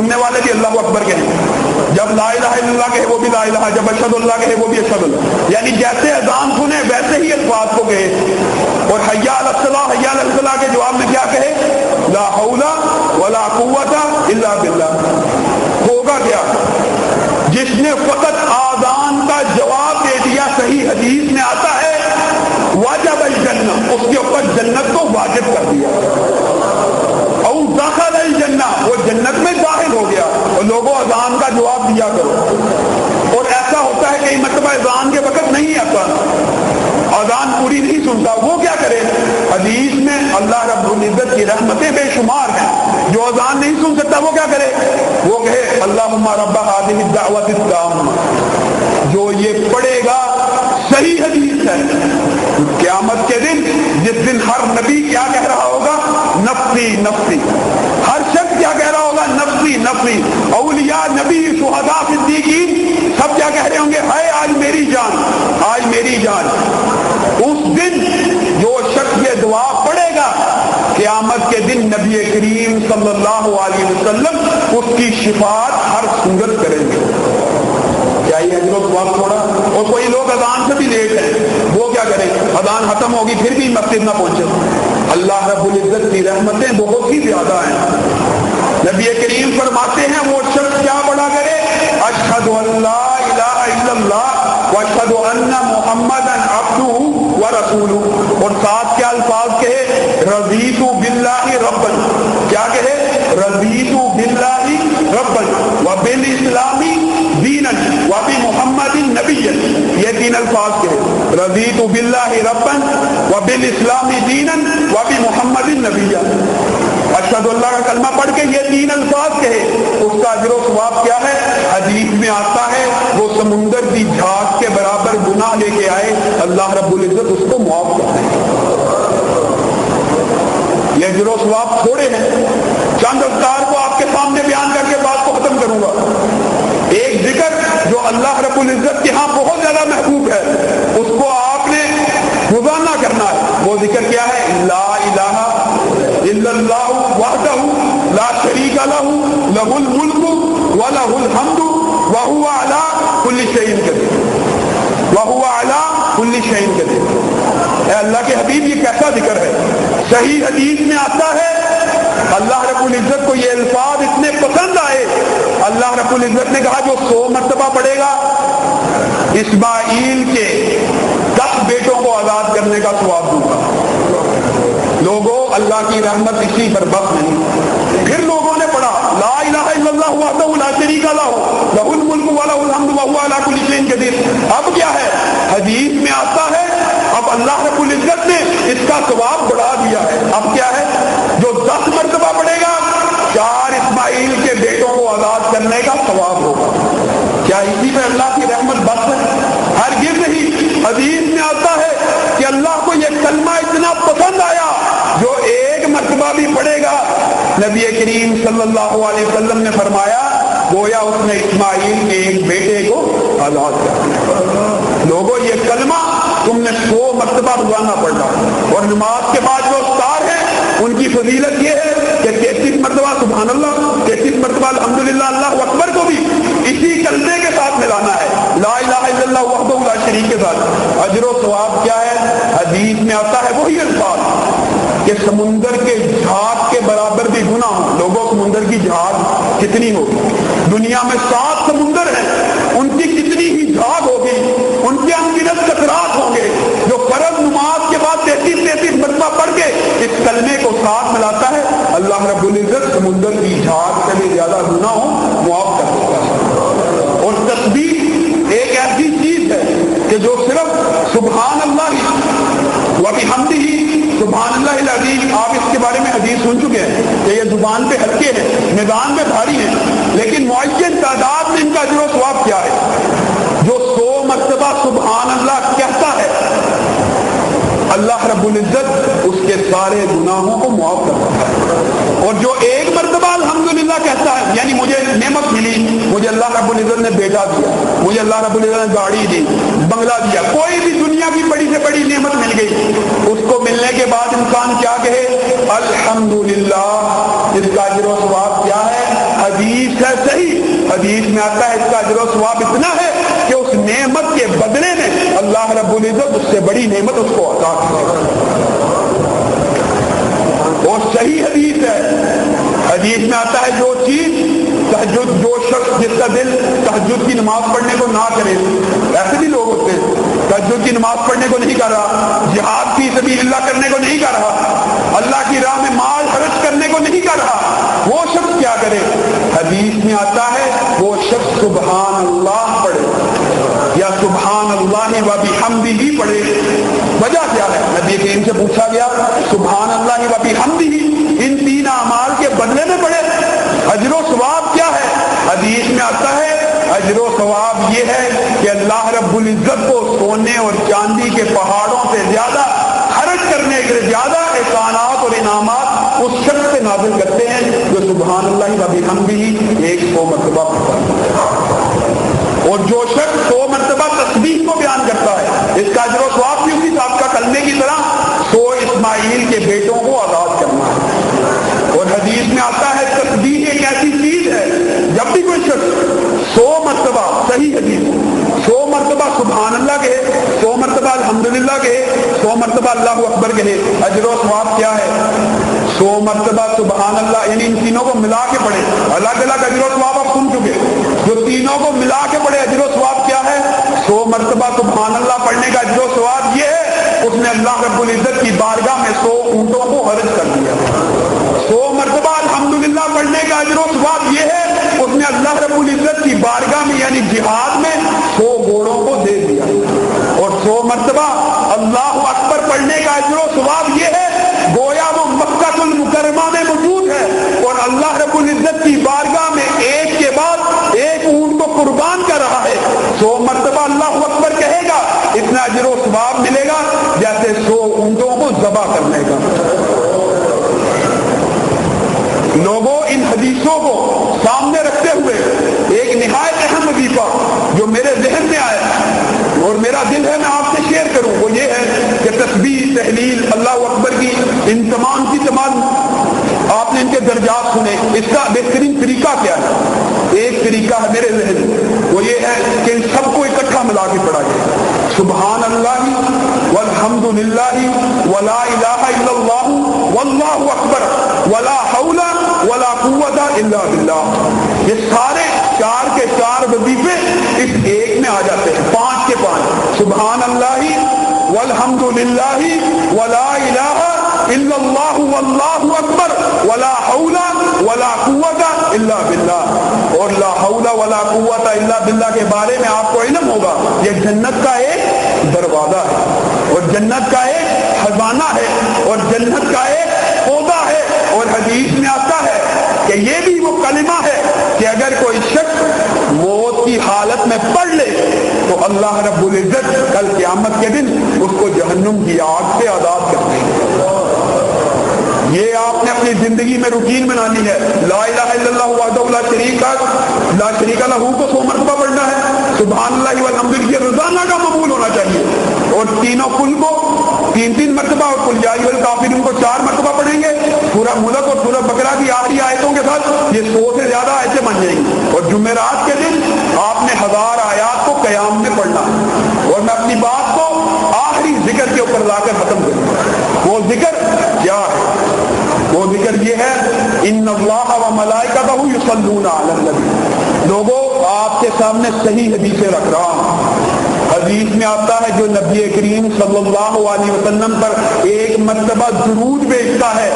سننے والے بھی اللہ اکبر کہیں، جب لا الہ الا اللہ کہے وہ بھی لا الہ، جب اشہد اللہ کہے وہ بھی اشہد اللہ، یعنی جیسے اذان سنے ویسے ہی الفاظ کو کہے۔ اور حی علی الصلاۃ حی علی الفلاح کے جواب میں کیا کہے؟ لا حول ولا قوت الا باللہ۔ ہوگا کیا؟ جس نے فقط آذان کا جواب دے دیا، صحیح حدیث میں آتا ہے واجب الجنہ، اس کے اوپر جنت کو واجب کر دیا، او دخل الجنہ، وہ جنت میں داخل ہو گیا۔ اور لوگوں اذان کا جواب دیا کرو۔ اور ایسا ہوتا ہے کئی مرتبہ اذان کے وقت نہیں آتا، اذان پوری نہیں سنتا، وہ کیا کرے؟ حدیث میں اللہ رب العزت کی رحمتیں بے شمار ہیں، جو اذان نہیں سن سکتا وہ کیا کرے؟ وہ کہے اللہم رب ہذہ الدعوۃ التامہ۔ جو یہ پڑھے گا، صحیح حدیث ہے، قیامت کے دن جس دن ہر نبی کیا کہہ رہا ہوگا؟ نفسی نفسی۔ ہر شخص کیا کہہ رہا ہوگا؟ نفسی نفسی۔ اولیاء، نبی، شہداء، صدیقین سب کیا کہہ رہے ہوں گے؟ ہائے آج میری جان، آج میری جان۔ اس دن جو شخص یہ دعا پڑھے گا، قیامت کے دن نبی کریم صلی اللہ علیہ وسلم اس کی شفاعت ہر صورت کریں گے۔ کیا یہ اجر و ثواب تھوڑا؟ اور کوئی لوگ اذان سے بھی لیٹ ہیں، وہ کیا کریں؟ اذان ختم ہوگی پھر بھی مسجد نہ پہنچے۔ اللہ رب العزت کی رحمتیں بہت ہی زیادہ ہیں۔ نبی کریم فرماتے ہیں وہ شخص کیا پڑھا کرے؟ اشہد ان لا الہ الا اللہ واشہد ان محمدا عبدہ ورسولہ، اور ساتھ کیا الفاظ کہے؟ رضیت باللہ ربا، کیا کہے؟ رضیت باللہ ربا وبالاسلام دینا وبمحمد نبیا، یہ تین الفاظ کہے، رضیت باللہ ربا وبالاسلام دینا وبمحمد نبیا۔ اشہد اللہ کا کلمہ پڑھ کے یہ تین الفاظ کہے، اس کا اجر و ثواب کیا ہے؟ حدیث میں آتا ہے وہ سمندر کی جھاگ کے برابر گناہ لے کے آئے، اللہ رب العزت اس کو معاف کر دے۔ یہ اجر و ثواب تھوڑے ہیں، چند اذکار کو آپ کے سامنے بیان کر کے بات کو ختم کروں گا۔ ایک ذکر جو اللہ رب العزت کے ہاں بہت زیادہ محبوب ہے، اس کو آپ نے روزانہ کرنا ہے۔ وہ ذکر کیا ہے؟ لا الہ الا اللہ وحدہ لا شریک لہ لہ الملک ولہ الحمد وہو علی کل شیء قدیر، وہو علی کل شیء قدیر۔ اے اللہ کے حبیب، یہ کیسا ذکر ہے؟ صحیح حدیث میں آتا ہے اللہ رب العزت کو یہ الفاظ اتنے پسند آئے، اللہ رب العزت نے کہا جو 100 مرتبہ پڑھے گا اسماعیل کے 10 بیٹوں کو آزاد کرنے کا ثواب دوں گا۔ لوگوں، اللہ کی رحمت اسی پر بس نہیں۔ پھر لوگوں نے پڑھا لا الہ الا اللہ وحدہ لا شریک لہ لہ الملک ولہ الحمد وہو علی کل شیء قدیر۔ اب کیا ہے؟ حدیث میں آتا ہے اب اللہ رب العزت نے اس کا ثواب بڑھا دیا ہے۔ اب کیا ہے؟ جو 10 مرتبہ پڑھے گا 4 اسماعیل کے بیٹوں کو آزاد کرنے کا ثواب ہوگا۔ کیا اسی پہ اللہ کی رحمت بس ہے؟ ہرگز نہیں۔ حدیث میں آتا ہے کہ اللہ کو یہ کلمہ اتنا پسند آیا، جو 1 مرتبہ بھی پڑھے گا، نبی کریم صلی اللہ علیہ وسلم نے فرمایا گویا اس نے اسماعیل کے ایک بیٹے کو آزاد کر دیا۔ لوگوں، یہ کلمہ تم نے 100 مرتبہ روزانہ پڑھنا، اور نماز کے بعد جو افطار ہے ان کی فضیلت یہ ہے کہ 33 مرتبہ سبحان اللہ، 33 مرتبہ الحمدللہ، اللہ اکبر کو بھی اسی کلمے کے ساتھ ملانا ہے، لا الہ الا اللہ وحدہ لا شریک کے ساتھ۔ اجر و ثواب کیا ہے؟ حدیث میں آتا ہے وہی الفاظ کہ سمندر کے جھاگ کے برابر بھی گناہ ہو۔ لوگوں، سمندر کی جھاگ کتنی ہوگی؟ دنیا میں 7 سمندر ہیں، ان کی کتنی ہی جھاگ ہوگی، ان کے انگنت قطرات ہوں گے۔ جو فرض نماز کے بعد 33 مرتبہ پڑھ کے اس کلمے کو ساتھ ملاتا ہے، اللہ رب العزت سمندر کی جھاگ سے بھی زیادہ گناہ ہو معاف کر دیتا ہے۔ اور تسبیح ایک ایسی چیز ہے کہ جو صرف سبحان اللہ وبحمدہ سبحان اللہ العظیم، آپ اس کے بارے میں حدیث سن چکے ہیں کہ یہ زبان پہ ہلکے ہیں، میدان میں بھاری ہیں، لیکن معین تعداد میں ان کا اجر و ثواب کیا ہے؟ جو 100 مرتبہ سبحان اللہ کہتا ہے، اللہ رب العزت اس کے سارے گناہوں کو معاف کر دیتا ہے۔ اور جو 1 مرتبہ الحمدللہ کہتا ہے، یعنی مجھے نعمت ملی، مجھے اللہ رب العزت نے بیٹا دیا، مجھے اللہ رب العزت نے گاڑی دی، بنگلہ دیا، کوئی بھی دنیا کی بڑی سے بڑی نعمت مل گئی، اس کو ملنے کے بعد انسان کیا کہے؟ الحمدللہ۔ اس کا اجر و ثواب کیا ہے؟ حدیث ہے صحیح، حدیث میں آتا ہے اس کا اجر و ثواب اتنا ہے کہ اس نعمت کے بدلے میں اللہ رب العزت اس سے بڑی نعمت اس کو عطا کرے. اور صحیح حدیث ہے، حدیث میں آتا ہے جو چیز تہجد، جو شخص جس کا دل تہجد کی نماز پڑھنے کو نہ کرے، ایسے بھی لوگ ہوتے ہیں تہجد کی نماز پڑھنے کو نہیں کر رہا، جہاد فی سبیل اللہ کرنے کو نہیں کر رہا، اللہ کی راہ میں مال خرچ کرنے کو نہیں کر رہا، وہ شخص کیا کرے؟ حدیث میں آتا ہے وہ شخص سبحان اللہ پڑھے یا سبحان اللہ و بحمدہ پڑھے. وجہ کیا ہے؟ نبی کریم سے پوچھا گیا سبحان اللہ و بحمدہ ان تین اعمال کے بدلے میں پڑھے، اجر و ثواب کیا ہے؟ حدیث میں آتا ہے اجر و ثواب یہ ہے کہ اللہ رب العزت کو سونے اور چاندی کے پہاڑوں سے زیادہ خرچ کرنے کے زیادہ احسانات اور انعامات اس شخص سے نازل کرتے ہیں جو سبحان اللہ و بحمدہ 100 مرتبہ پڑھتا ہے. اور جو شخص 100 مرتبہ تسبیح کو بیان کرتا ہے، اس کا اجر و ثواب بھی اسی صاحب کا کلمے کی طرح 100 اسماعیل کے بیٹوں کو آزاد کرنا ہے. اور حدیث میں آتا ہے تسبیح ایک ایسی چیز ہے جب بھی کوئی شخص 100 مرتبہ، صحیح حدیث، 100 مرتبہ سبحان اللہ کہے، 100 مرتبہ الحمدللہ کہے، 100 مرتبہ اللہ اکبر کہے، اجر و ثواب کیا ہے؟ 100 مرتبہ سبحان اللہ، یعنی ان تینوں کو ملا کے پڑھے، الگ الگ اجر و ثواب آپ سن چکے، جو تینوں کو ملا کے پڑھے اجر و ثواب کیا ہے؟ 100 مرتبہ سبحان اللہ پڑھنے کا اجر و ثواب یہ ہے اس نے اللہ رب العزت کی بارگاہ میں 100 اونٹوں کو حرج کر دیا. 100 مرتبہ الحمدللہ پڑھنے کا اجر و ثواب یہ ہے اس نے اللہ رب العزت کی بارگاہ میں یعنی جہاد میں 100 گھوڑوں کو دے دیا. اور 100 مرتبہ اللہ اکبر پڑھنے کا اجر و ثواب یہ ہے گویا وہ مکہ المکرمہ میں موجود ہے اور اللہ رب العزت کی بارگاہ میں ایک کے بعد ایک اونٹ کو قربان کر رہا ہے. 100 مرتبہ اللہ اکبر کہے گا، اتنا اجر و ثواب ملے گا جیسے 100 اونٹوں کو ذبح کرنے کا. لوگوں ان حدیثوں کو سامنے رکھتے ہوئے ایک نہایت اہم وظیفہ جو میرے ذہن میں آیا اور میرا دل ہے میں آپ سے شیئر کروں وہ یہ ہے کہ تسبیح، تحلیل، اللہ اکبر کی ان تمام کی تمام آپ نے ان کے درجات سنے، اس کا بہترین طریقہ کیا ہے؟ ایک طریقہ ہے میرے ذہن میں، وہ یہ ہے کہ ان سب کو اکٹھا ملا کے پڑھا جائے. سبحان اللہ والحمد للہ ولا الہ الا اللہ واللہ اکبر ولا حول ولا قوت الا باللہ. یہ سارے 4 کے 4 وظیفے اس ایک میں آ جاتے ہیں، 5 کے 5. سبحان اللہ والحمد للہ ولا الہ الا اللہ واللہ اکبر ولا حول ولا قوت الا باللہ. اور لا حول ولا قوت الا باللہ کے بارے میں آپ کو علم ہوگا یہ جنت کا ایک دروازہ ہے اور جنت کا ایک خزانہ ہے اور جنت کا ایک پودا ہے. اور حدیث میں آتا ہے کہ یہ بھی وہ کلمہ ہے کہ اگر کوئی شخص موت کی حالت میں پڑھ لے تو اللہ رب العزت کل قیامت کے دن اس کو جہنم کی آگ سے آزاد کر دیں گے. یہ آپ نے اپنی زندگی میں روٹین بنانی ہے. لا الہ الا اللہ وحدہ لا شریک لہ کو 100 مرتبہ پڑھنا ہے. سبحان اللہ والحمدللہ روزانہ کا مقبول ہونا چاہیے. اور تینوں کل کو 3 مرتبہ اور قل یا ایھا الکافرون کو 4 مرتبہ پڑھیں گے. سورہ ملک اور سورہ بقرہ کی آخری آیتوں کے ساتھ یہ 100 سے زیادہ آیتیں بن جائیں گی. اور جمعرات کے دن آپ نے 1000 آیات کو قیام میں پڑھنا. اور میں اپنی بات کو آخری ذکر کے اوپر لا کر ختم کروں. وہ ذکر کیا ہے؟ وہ ذکر یہ ہے ان اللہ و ملائکتہ یصلون علی النبی. لوگوں آپ کے سامنے صحیح حدیثیں رکھ رہا ہوں. حدیث میں آتا ہے جو نبی کریم صلی اللہ علیہ وسلم پر 1 مرتبہ درود بھیجتا ہے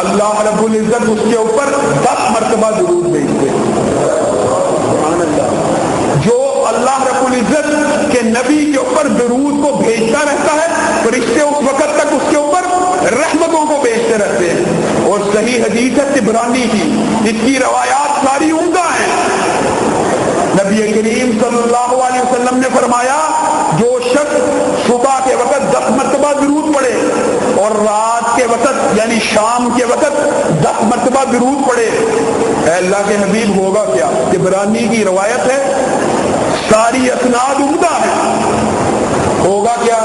اللہ رب العزت اس کے اوپر 10 مرتبہ درود بھیجتے ہیں. سبحان اللہ. جو اللہ رب العزت کے نبی کے اوپر درود کو بھیجتا رہتا ہے فرشتے اس وقت تک اس کے اوپر رحمتوں کو بھیجتے رہتے ہیں. اور صحیح حدیث ہے طبرانی کی، اس کی روایات ساری عمدہ ہیں. نبی کریم صلی اللہ علیہ وسلم نے فرمایا جو شخص صبح کے وقت 10 مرتبہ درود پڑھے اور رات کے وقت یعنی شام کے وقت 10 مرتبہ درود پڑھے، اے اللہ کے حبیب ہوگا کیا؟ طبرانی کی روایت ہے، ساری اسناد عمدہ ہیں. ہوگا کیا؟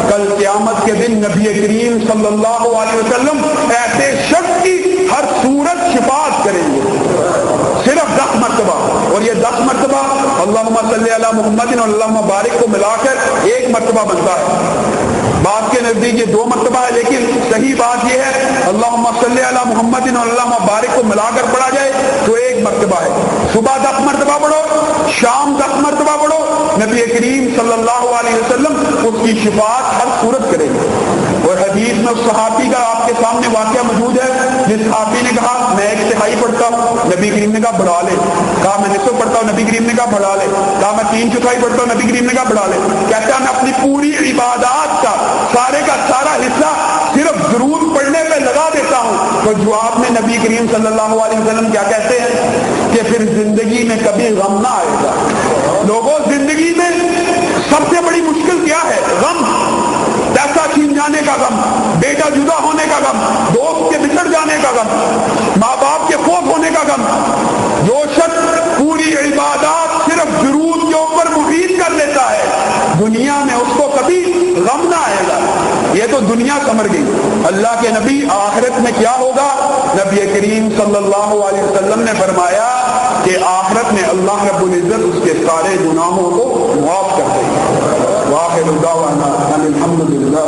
کل قیامت کے دن نبی کریم صلی اللہ علیہ وسلم ایسے شخص کی ہر صورت شفاعت کریں گے. 10 مرتبہ اللہم صلی علی محمد اور اللہم بارک کو ملا کر 1 مرتبہ بنتا ہے. بعض کے نزدیک یہ 2 مرتبہ ہے، لیکن صحیح بات یہ ہے اللہم صلی علی محمد اور اللہم بارک کو ملا کر پڑھا جائے تو 1 مرتبہ ہے. صبح 10 مرتبہ پڑھو، شام 10 مرتبہ پڑھو، نبی کریم صلی اللہ علیہ وسلم اس کی شفاعت ہر صورت کرے گی. اور حدیث میں اس صحابی کا آپ کے سامنے واقعہ موجود ہے جس صحابی نے کہا میں 1 تہائی پڑھتا ہوں، نبی کریم نے کہا بڑھا لے. کہا میں نصف پڑھتا ہوں، نبی کریم نے کہا بڑھا لے. کہا میں 3/4 پڑھتا ہوں، نبی کریم نے کہا بڑھا لے. کہتا ہے میں اپنی پوری عبادات کا سارے کا سارا حصہ صرف درود پڑھنے پہ لگا دیتا ہوں. تو جواب میں نبی کریم صلی اللہ علیہ وسلم کیا کہتے ہیں کہ پھر زندگی میں کبھی غم نہ آئے گا. لوگوں زندگی میں سب سے بڑی مشکل کیا ہے؟ غم. پیسہ چھین جانے کا غم، بیٹا جدا ہونے کا غم، دوست کے بچھڑ جانے کا غم، ماں باپ کے فوت ہونے کا غم. جو شخص پوری عبادات صرف درود کے اوپر محیط کر لیتا ہے دنیا میں اس کو کبھی غم نہ آئے گا. یہ تو دنیا سمر گئی. اللہ کے نبی آخرت میں کیا ہوگا؟ نبی کریم صلی اللہ علیہ وسلم نے فرمایا کہ آخرت میں اللہ رب العزت اس کے سارے گناہوں کو معاف کر دے گا. واخر دعوانا الحمد للہ.